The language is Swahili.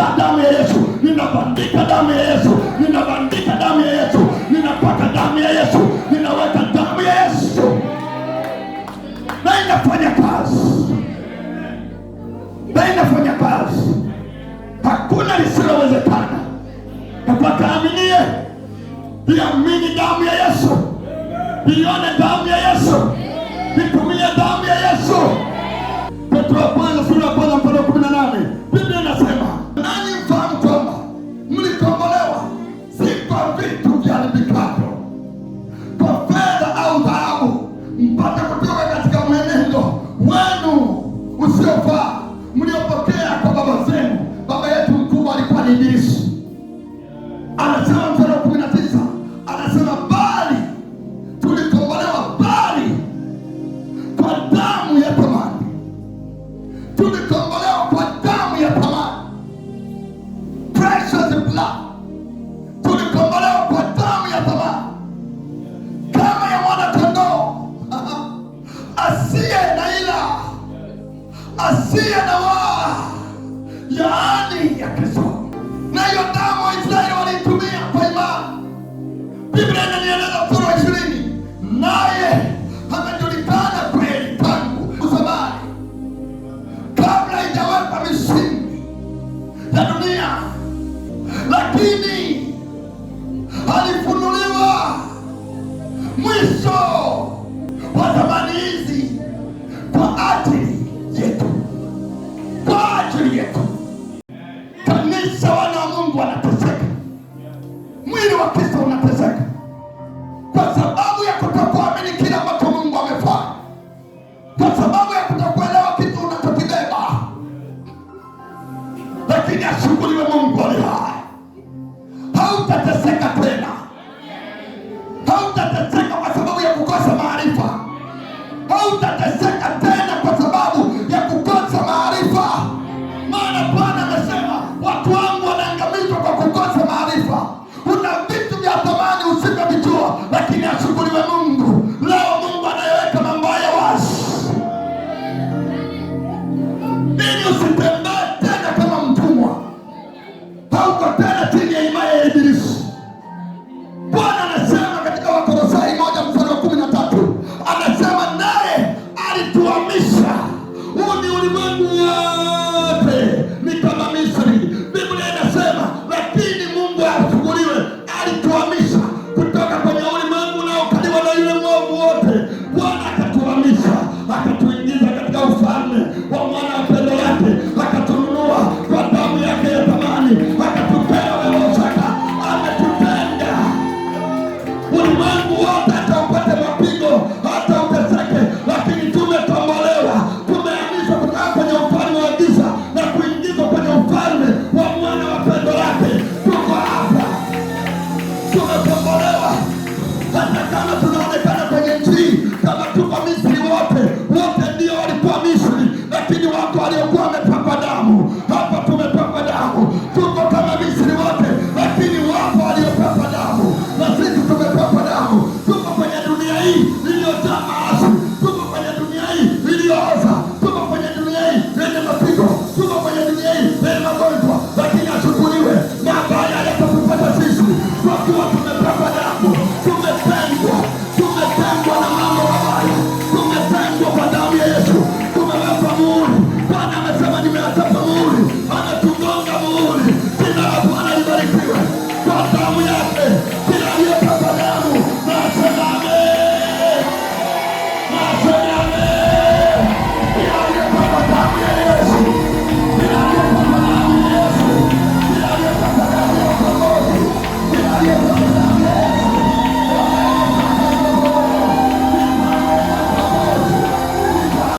ninakataa damu ya Yesu, ninabandika damu ya Yesu, ninabandika damu ya Yesu, ninapaka damu ya Yesu, ninaweka damu ya Yesu, na inafanya kazi, na inafanya kazi. Hakuna lisilowezekana. Nataka aminie, iamini damu ya Yesu, ione damu ya Yesu, itumie damu ya Yesu. Petro wa kwanza sura ya kwanza mstari wa 18, Biblia inasema, nanyi mfahamu kwamba mlikombolewa si kwa vitu viharibikavyo, kwa fedha au dhahabu, mpate kutoka katika mwenendo wenu usiofaa mliopokea kwa baba zenu. Baba yetu mkubwa alikuwa ni Ibilisi. Anasema mstari wa 19, anasema bali tulikombolewa, bali kwa damu ya thamani. Tulikombolewa kwa damu ya thamani, precious blood. Tulikombolewa kwa damu ya thamani, kama ya mwana kondoo asiye na ila, asiye na waa, yaani ya Kristo. Na hiyo damu Waisraeli waliitumia kwa imani. Biblia inanieleza mstari wa 20, naye amejulikana kweli tangu zamani, kabla haijawekwa misingi ya dunia, lakini alifunuliwa mwisho wa zamani hizi kwa ajili yetu, kwa ajili yetu. Kanisa, wana wa Mungu wanateseka, mwili wa Kristo unateseka kwa sababu ya kutokuamini kile ambacho Mungu amefanya, kwa sababu ya kutokuelewa kitu unachokibeba. Lakini ashukuriwe Mungu aliye hai, hautateseka tena.